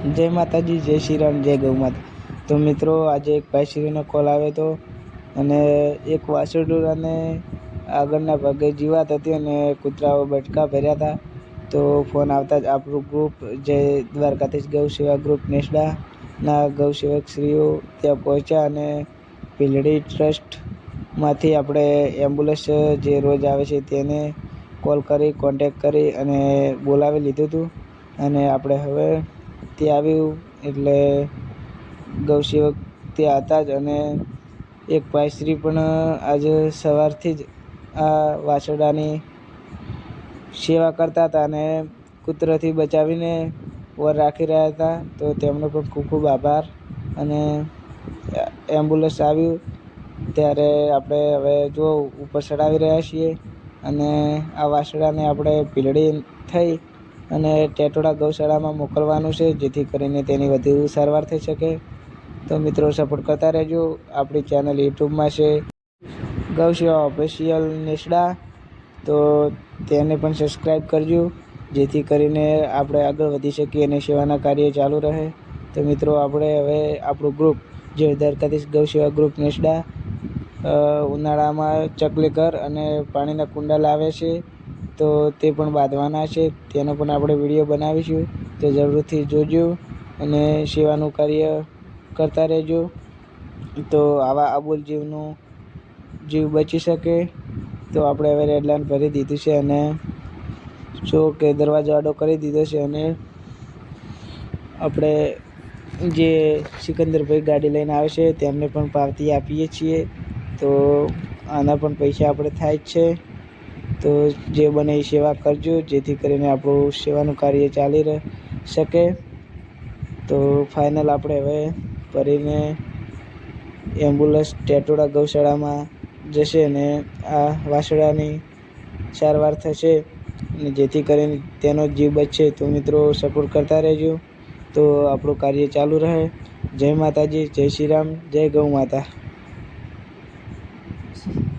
જય માતાજી, જય શ્રી રામ, જય ગૌ માતા। તો મિત્રો, આજે એક ભાઈશ્રીનો કોલ આવ્યો હતો અને એક વાછરડું અને આગળના ભાગે જીવાત હતી અને કૂતરાઓ બટકા ભર્યા હતા। તો ફોન આવતા જ આપણું ગ્રુપ જે દ્વારકાધીશ ગૌ સેવા ગ્રુપ નેસડાના ગૌસેવકશ્રીઓ ત્યાં પહોંચ્યા અને પીલડી ટ્રસ્ટમાંથી આપણે એમ્બ્યુલન્સ જે રોજ આવે છે તેને કોલ કરી કોન્ટેક કરી અને બોલાવી લીધું હતું અને આપણે હવે ત્યાં આવ્યું એટલે ગૌસેવક ત્યાં હતા જ અને એક ભાઈશ્રી પણ આજે સવારથી જ આ વાછરડાની સેવા કરતા હતા અને કૂતરાથી બચાવીને ઓર રાખી રહ્યા હતા। તો તેમનો પણ ખૂબ ખૂબ આભાર। અને એમ્બ્યુલન્સ આવ્યું ત્યારે આપણે હવે જો ઉપર ચડાવી રહ્યા છીએ અને આ વાછરડાને આપણે પીલડી થઈ અને ટેટોડા ગૌશાળામાં મોકલવાનું છે, જેથી કરીને તેની વધુ સારવાર થઈ શકે। તો મિત્રો, સપોર્ટ કરતા રહેજો। આપણી ચેનલ યુટ્યુબમાં છે ગૌ સેવા ઓફિશિયલ નેસડા, તો તેને પણ સબસ્ક્રાઈબ કરજો, જેથી કરીને આપણે આગળ વધી શકીએ અને સેવાના કાર્ય ચાલુ રહે। તો મિત્રો, આપણે હવે આપણું ગ્રુપ જે દ્વારકાધીશ ગૌ સેવા ગ્રુપ નેસડા ઉનાળામાં ચકલી ઘર અને પાણીના કુંડા લાવે છે, તો તે પણ બાંધવાના છે, તેનો પણ આપણે વિડીયો બનાવીશું। તો જરૂરથી જોજો અને સેવાનું કાર્ય કરતા રહેજો, તો આવા અબોલ જીવ બચી શકે। તો આપણે હવે રેડ લાઈન ભરી દીધું છે અને જો કે દરવાજો આડો કરી દીધો છે અને આપણે જે સિકંદરભાઈ ગાડી લઈને આવે છે તેમને પણ પાવતી આપીએ છીએ। તો આના પણ પૈસા આપણે થાય જ છે। તો જે બને એ સેવા કરજો, જેથી કરીને આપણું સેવાનું કાર્ય ચાલી શકે। તો ફાઇનલ આપણે હવે ભરીને એમ્બ્યુલન્સ ટેટોડા ગૌશાળામાં જશે અને આ વાછરડાની સારવાર થશે અને જેથી કરીને તેનો જીવ બચશે। તો મિત્રો, સપોર્ટ કરતા રહેજો, તો આપણું કાર્ય ચાલુ રહે। જય માતાજી, જય શ્રી રામ, જય ગૌ માતા।